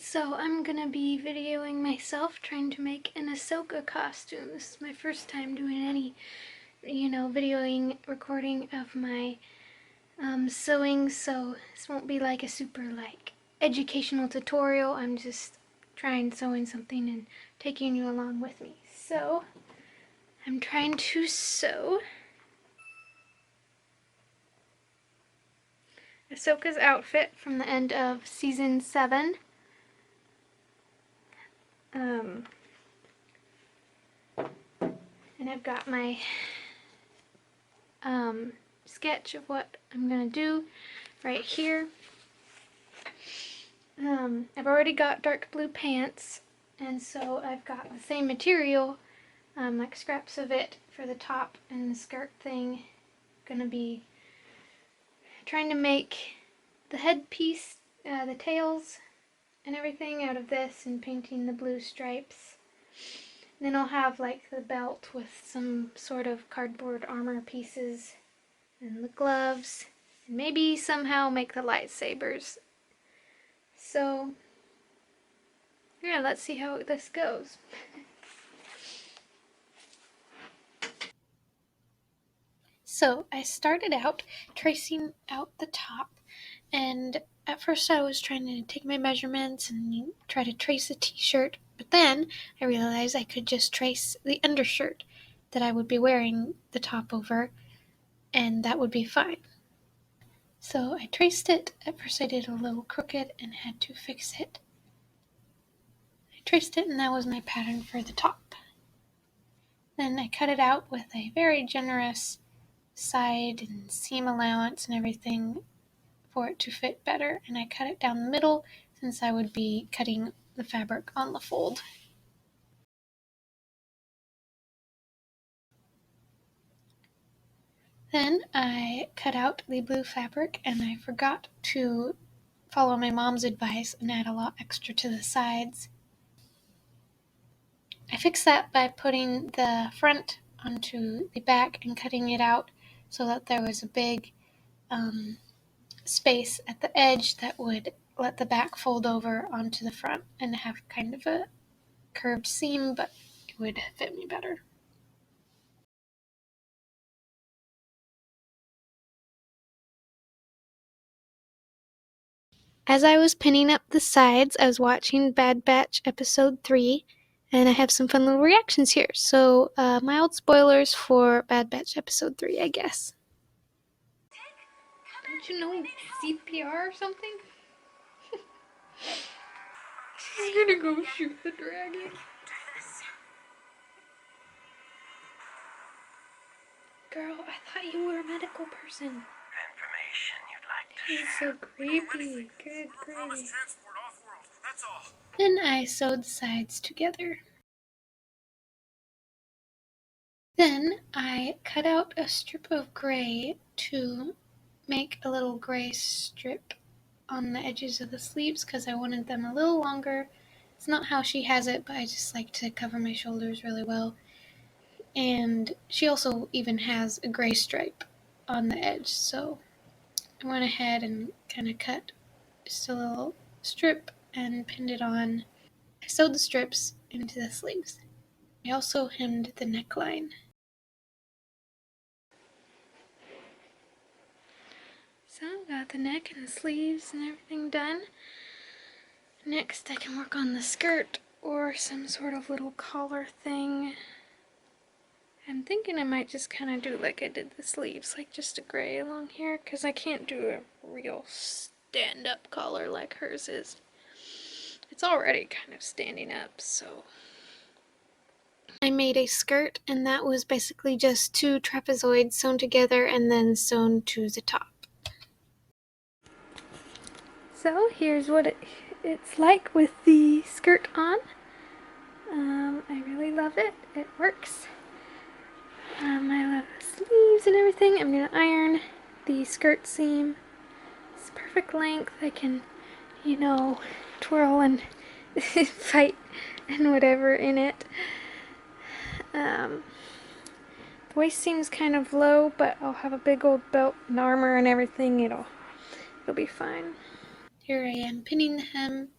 Alright, so I'm gonna be videoing myself trying to make an Ahsoka costume. This is my first time doing any, videoing, recording of my sewing, so this won't be like a super, educational tutorial. I'm just trying sewing something and taking you along with me. So, I'm trying to sew Ahsoka's outfit from the end of Season 7. And I've got my sketch of what I'm gonna do right here. I've already got dark blue pants, and so I've got the same material, like scraps of it for the top and the skirt thing. Gonna be trying to make the headpiece, the tails and everything out of this, and painting the blue stripes. Then I'll have like the belt with some sort of cardboard armor pieces, and the gloves, and maybe somehow make the lightsabers. So, yeah, let's see how this goes. So, I started out tracing out the top, and at first I was trying to take my measurements and try to trace a t-shirt, but then I realized I could just trace the undershirt that I would be wearing the top over, and that would be fine. So I traced it. At first I did a little crooked and had to fix it. I traced it, and that was my pattern for the top. Then I cut it out with a very generous side and seam allowance and everything for it to fit better, and I cut it down the middle since I would be cutting the fabric on the fold. Then I cut out the blue fabric, and I forgot to follow my mom's advice and add a lot extra to the sides. I fixed that by putting the front onto the back and cutting it out so that there was a big space at the edge that would let the back fold over onto the front and have kind of a curved seam, but it would fit me better. As I was pinning up the sides, I was watching Bad Batch Episode 3, and I have some fun little reactions here. So, mild spoilers for Bad Batch Episode 3, I guess. Don't you know CPR or something? She's gonna go shoot the dragon. Girl, I thought you were a medical person. Information you'd like to She's share. so creepy. Good grief. That's all. Then I sewed the sides together. Then I cut out a strip of gray to make a little gray strip on the edges of the sleeves because I wanted them a little longer. It's not how she has it, but I just like to cover my shoulders really well. And she also even has a gray stripe on the edge, so I went ahead and kind of cut just a little strip and pinned it on. I sewed the strips into the sleeves. I also hemmed the neckline. So got the neck and the sleeves and everything done. Next I can work on the skirt or some sort of little collar thing. I'm thinking I might just kind of do like I did the sleeves, like just a gray along here, because I can't do a real stand-up collar like hers is. It's already kind of standing up, so. I made a skirt, and that was basically just two trapezoids sewn together and then sewn to the top. So here's what it's like with the skirt on. I really love it. It works. I love the sleeves and everything. I'm going to iron the skirt seam. It's perfect length. I can, twirl and fight and whatever in it. The waist seam's kind of low, but I'll have a big old belt and armor and everything. It'll be fine. Here I am pinning the hem.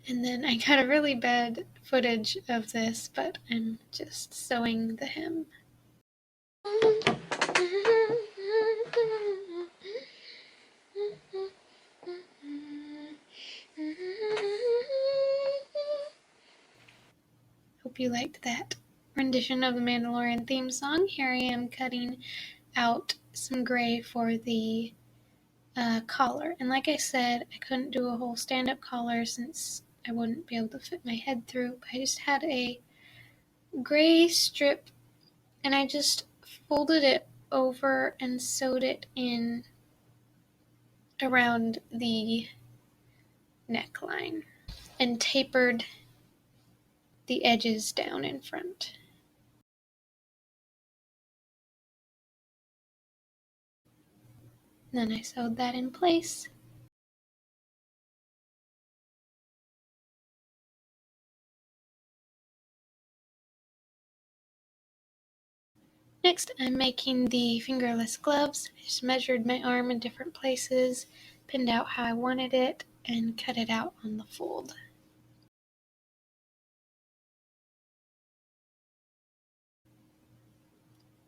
And then I got a really bad footage of this, but I'm just sewing the hem. Hope you liked that rendition of the Mandalorian theme song. Here I am cutting out some gray for the collar. And like I said, I couldn't do a whole stand-up collar since I wouldn't be able to fit my head through. I just had a gray strip and I just folded it over and sewed it in around the neckline and tapered the edges down in front. Then I sewed that in place. Next, I'm making the fingerless gloves. I just measured my arm in different places, pinned out how I wanted it, and cut it out on the fold.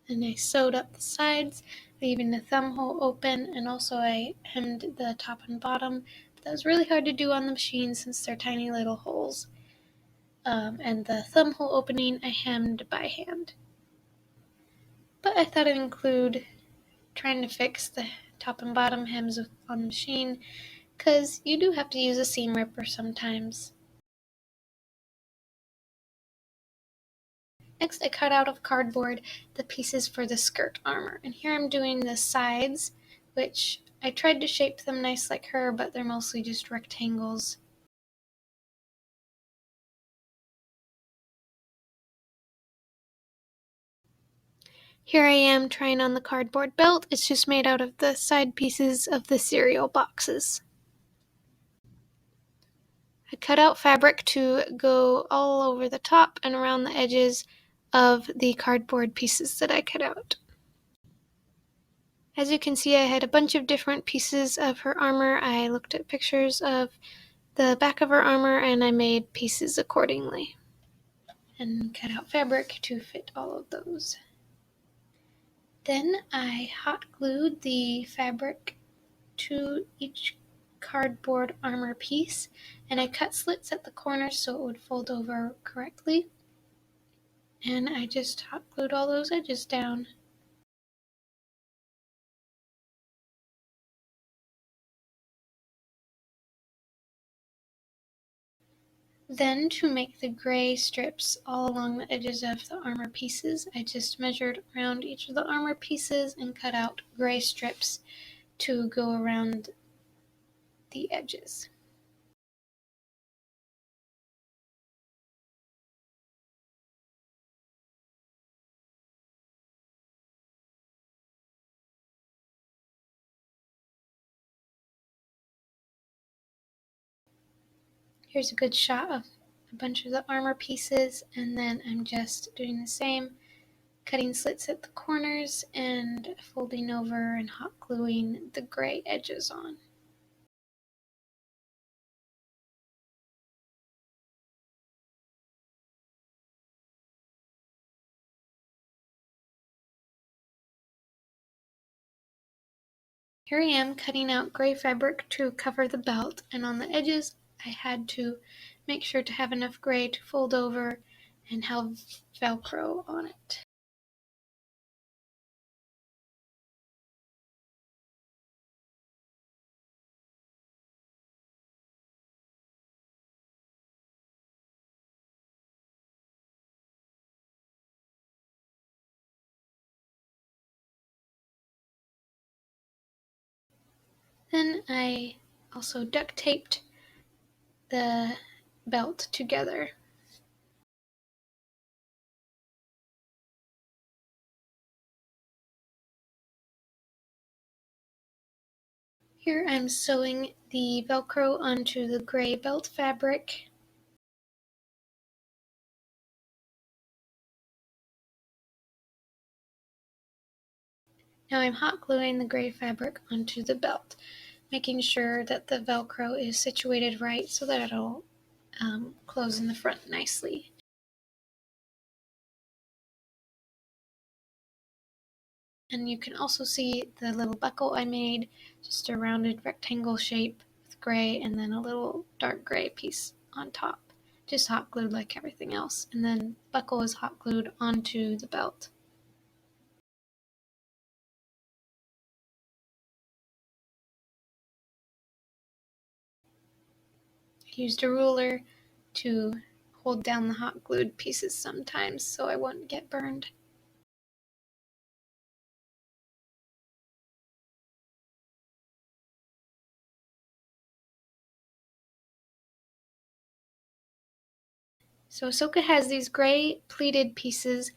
And I sewed up the sides, leaving the thumb hole open, and also I hemmed the top and bottom. But that was really hard to do on the machine since they're tiny little holes. And the thumb hole opening I hemmed by hand. But I thought I'd include trying to fix the top and bottom hems on the machine, because you do have to use a seam ripper sometimes. Next, I cut out of cardboard the pieces for the skirt armor, and here I'm doing the sides, which I tried to shape them nice like her, but they're mostly just rectangles. Here I am trying on the cardboard belt. It's just made out of the side pieces of the cereal boxes. I cut out fabric to go all over the top and around the edges of the cardboard pieces that I cut out. As you can see, I had a bunch of different pieces of her armor. I looked at pictures of the back of her armor and I made pieces accordingly and cut out fabric to fit all of those. Then I hot glued the fabric to each cardboard armor piece, and I cut slits at the corners so it would fold over correctly. And I just hot glued all those edges down. Then, to make the gray strips all along the edges of the armor pieces, I just measured around each of the armor pieces and cut out gray strips to go around the edges. Here's a good shot of a bunch of the armor pieces, and then I'm just doing the same, cutting slits at the corners and folding over and hot gluing the gray edges on. Here I am cutting out gray fabric to cover the belt, and on the edges I had to make sure to have enough gray to fold over and have Velcro on it. Then I also duct taped the belt together. Here I'm sewing the Velcro onto the gray belt fabric. Now I'm hot gluing the gray fabric onto the belt, making sure that the Velcro is situated right so that it'll close in the front nicely. And you can also see the little buckle I made, just a rounded rectangle shape with gray and then a little dark gray piece on top, just hot glued like everything else. And then buckle is hot glued onto the belt. I used a ruler to hold down the hot glued pieces sometimes so I wouldn't get burned. So Ahsoka has these gray pleated pieces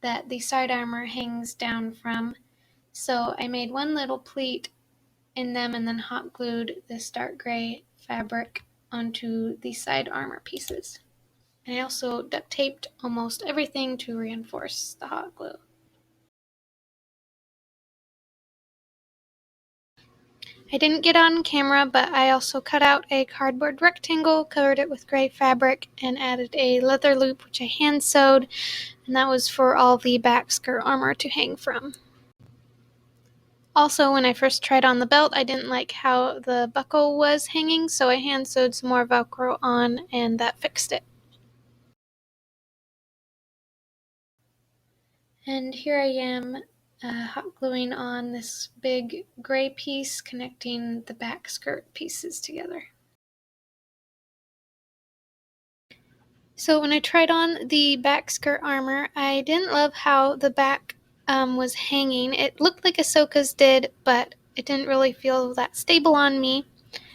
that the side armor hangs down from. So I made one little pleat in them and then hot glued this dark gray fabric onto the side armor pieces. And I also duct taped almost everything to reinforce the hot glue. I didn't get on camera, but I also cut out a cardboard rectangle, covered it with gray fabric, and added a leather loop which I hand sewed, and that was for all the back skirt armor to hang from. Also, when I first tried on the belt, I didn't like how the buckle was hanging, so I hand sewed some more Velcro on, and that fixed it. And here I am hot gluing on this big gray piece connecting the back skirt pieces together. So when I tried on the back skirt armor, I didn't love how the back was hanging. It looked like Ahsoka's did, but it didn't really feel that stable on me.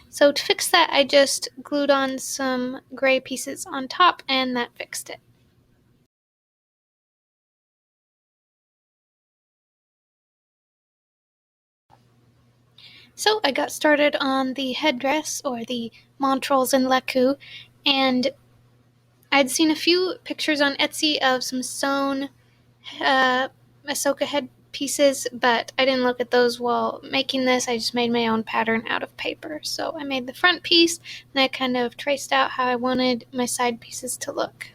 So to fix that, I just glued on some gray pieces on top, and that fixed it. So I got started on the headdress, or the Montrals and Leku, and I'd seen a few pictures on Etsy of some sewn Ahsoka headpieces, but I didn't look at those while making this. I just made my own pattern out of paper. So I made the front piece, and I kind of traced out how I wanted my side pieces to look.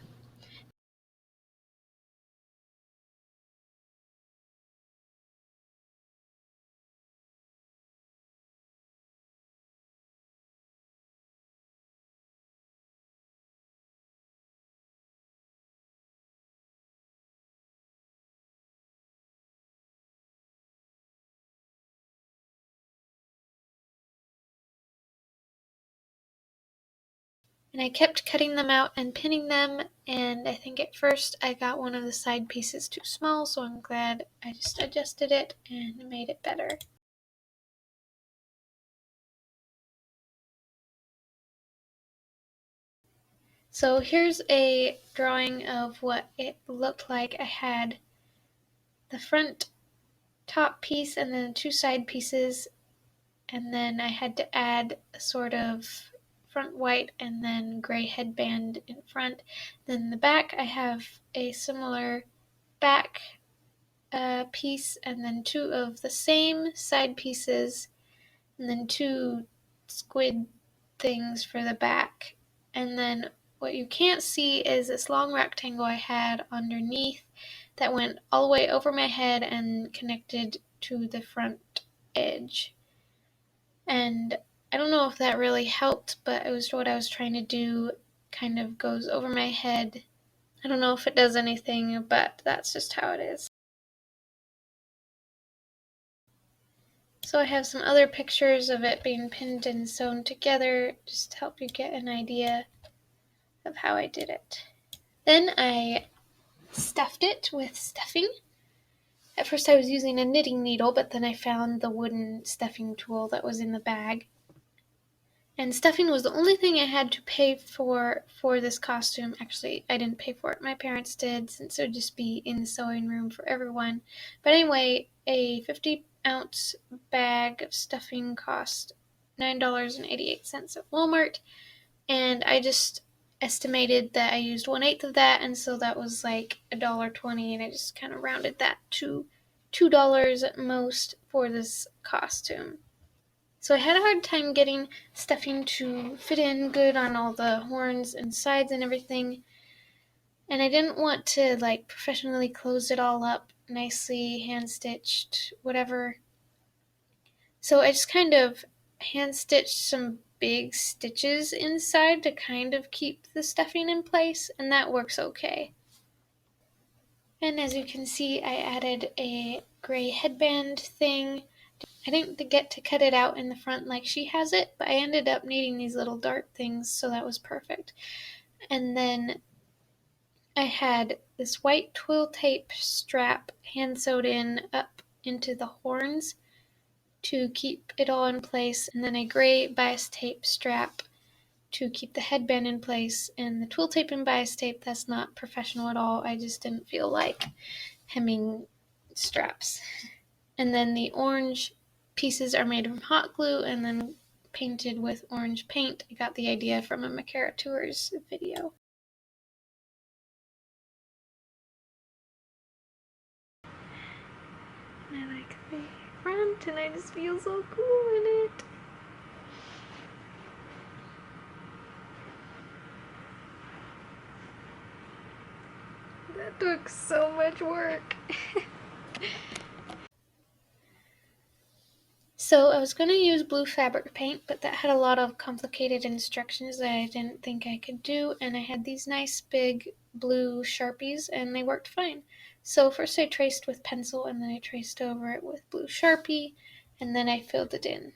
And I kept cutting them out and pinning them, and I think at first I got one of the side pieces too small, so I'm glad I just adjusted it and made it better. So here's a drawing of what it looked like. I had the front top piece and then two side pieces, and then I had to add a sort of front white and then gray headband in front. Then the back, I have a similar back piece, and then two of the same side pieces, and then two squid things for the back. And then what you can't see is this long rectangle I had underneath that went all the way over my head and connected to the front edge. And I don't know if that really helped, but it was what I was trying to do. Kind of goes over my head. I don't know if it does anything, but that's just how it is. So I have some other pictures of it being pinned and sewn together, just to help you get an idea of how I did it. Then I stuffed it with stuffing. At first I was using a knitting needle, but then I found the wooden stuffing tool that was in the bag. And stuffing was the only thing I had to pay for this costume. Actually, I didn't pay for it. My parents did, since it would just be in the sewing room for everyone. But anyway, a 50-ounce bag of stuffing cost $9.88 at Walmart. And I just estimated that I used 1/8 of that, and so that was like $1.20, and I just kind of rounded that to $2 at most for this costume. So I had a hard time getting stuffing to fit in good on all the horns and sides and everything. And I didn't want to like professionally close it all up nicely, hand stitched, whatever. So I just kind of hand stitched some big stitches inside to kind of keep the stuffing in place, and that works okay. And as you can see, I added a gray headband thing. I didn't get to cut it out in the front like she has it, but I ended up needing these little dart things, so that was perfect. And then I had this white twill tape strap hand sewed in up into the horns to keep it all in place, and then a gray bias tape strap to keep the headband in place. And the twill tape and bias tape, that's not professional at all. I just didn't feel like hemming straps. And then the orange pieces are made from hot glue and then painted with orange paint. I got the idea from a Makara Tours video. I like the front and I just feel so cool in it. That took so much work. So I was going to use blue fabric paint, but that had a lot of complicated instructions that I didn't think I could do, and I had these nice big blue Sharpies, and they worked fine. So first I traced with pencil, and then I traced over it with blue Sharpie, and then I filled it in.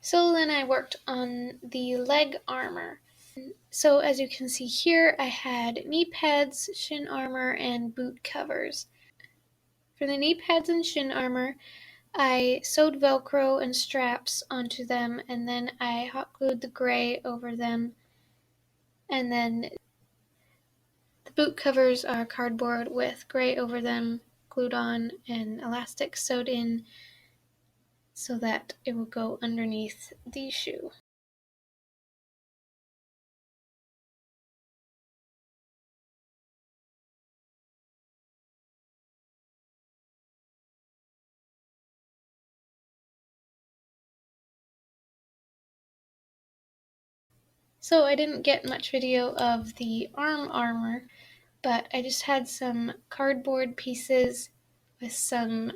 So then I worked on the leg armor. So as you can see here, I had knee pads, shin armor, and boot covers. For the knee pads and shin armor, I sewed Velcro and straps onto them, and then I hot glued the gray over them. And then the boot covers are cardboard with gray over them, glued on, and elastic sewed in so that it will go underneath the shoe. So I didn't get much video of the arm armor, but I just had some cardboard pieces with some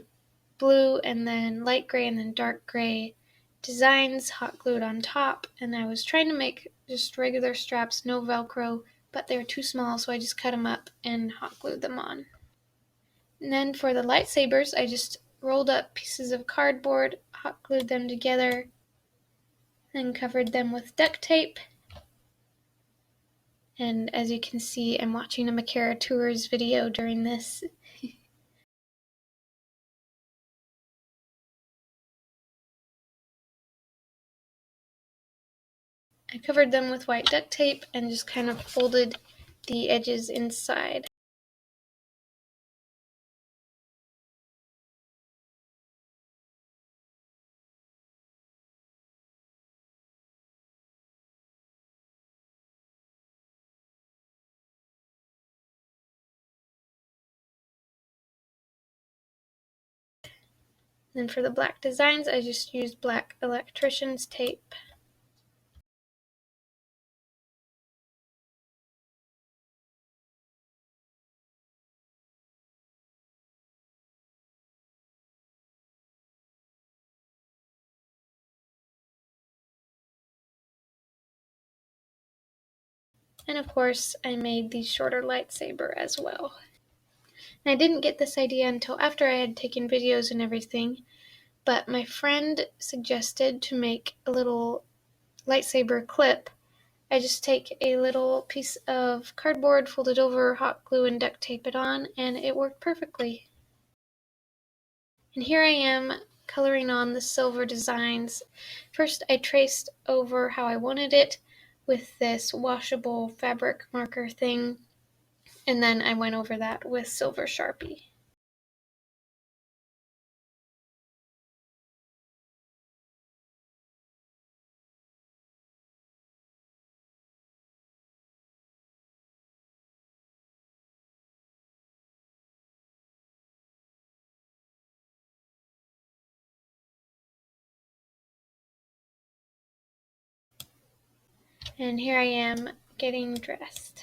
blue and then light gray and then dark gray designs hot glued on top, and I was trying to make just regular straps, no Velcro, but they were too small, so I just cut them up and hot glued them on. And then for the lightsabers, I just rolled up pieces of cardboard, hot glued them together, then covered them with duct tape. And as you can see, I'm watching a Makara Tours video during this. I covered them with white duct tape and just kind of folded the edges inside. Then for the black designs, I just used black electrician's tape. And of course, I made the shorter lightsaber as well. And I didn't get this idea until after I had taken videos and everything, but my friend suggested to make a little lightsaber clip. I just take a little piece of cardboard, fold it over, hot glue, and duct tape it on, and it worked perfectly. And here I am coloring on the silver designs. First, I traced over how I wanted it with this washable fabric marker thing, and then I went over that with silver Sharpie. And here I am getting dressed.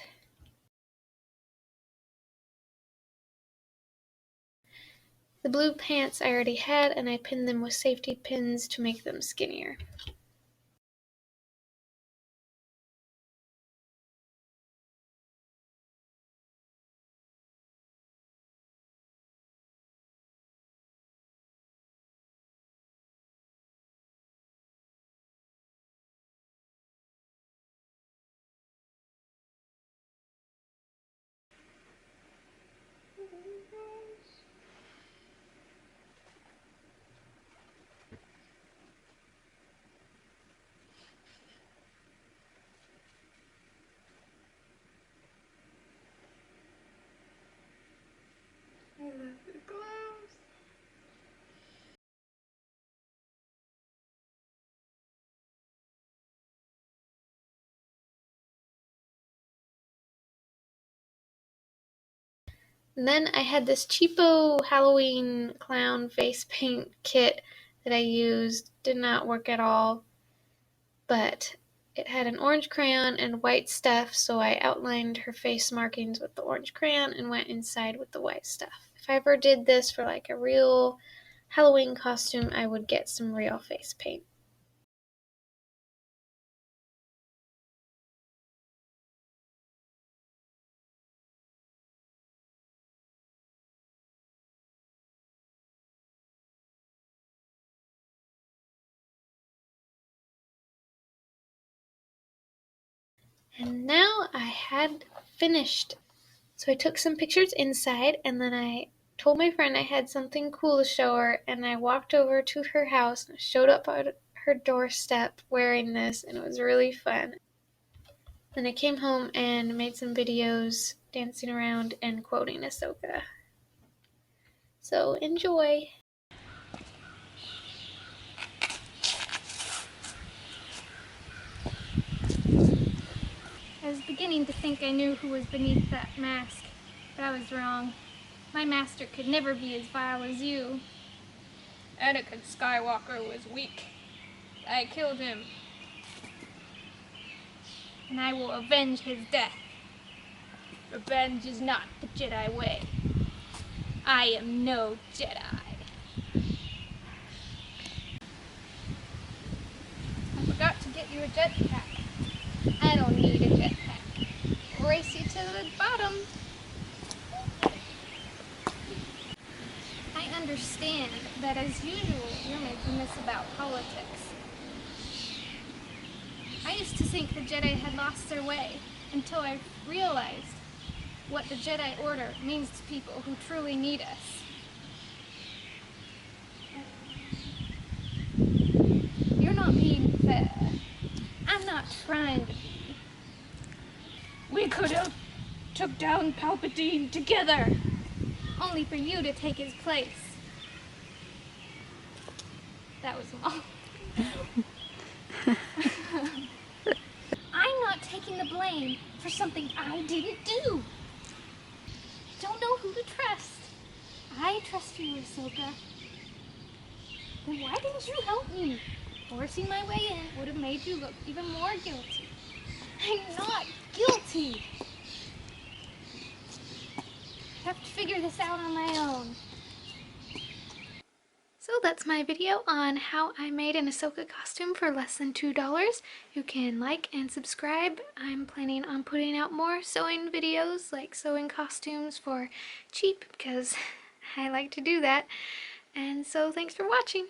The blue pants I already had, and I pinned them with safety pins to make them skinnier. I love the gloves. And then I had this cheapo Halloween clown face paint kit that I used. Did not work at all, but it had an orange crayon and white stuff, so I outlined her face markings with the orange crayon and went inside with the white stuff. If I ever did this for like a real Halloween costume, I would get some real face paint. And now I had finished. So I took some pictures inside, and then I told my friend I had something cool to show her, and I walked over to her house and showed up at her doorstep wearing this, and it was really fun. Then I came home and made some videos dancing around and quoting Ahsoka. So enjoy! I was beginning to think I knew who was beneath that mask, but I was wrong. My master could never be as vile as you. Anakin Skywalker was weak. I killed him. And I will avenge his death. Revenge is not the Jedi way. I am no Jedi. I forgot to get you a jetpack. I don't need a jetpack. Race you to the bottom. I understand that as usual you're making this about politics. I used to think the Jedi had lost their way until I realized what the Jedi Order means to people who truly need us. You're not being fair. I'm not trying to be. We could have took down Palpatine together, only for you to take his place. That was long. I'm not taking the blame for something I didn't do. Don't know who to trust. I trust you, Ahsoka. Then why didn't you help me? Forcing my way in would have made you look even more guilty. I'm not guilty. I have to figure this out on my own. So that's my video on how I made an Ahsoka costume for less than $2. You can like and subscribe. I'm planning on putting out more sewing videos, like sewing costumes for cheap, because I like to do that. And so thanks for watching.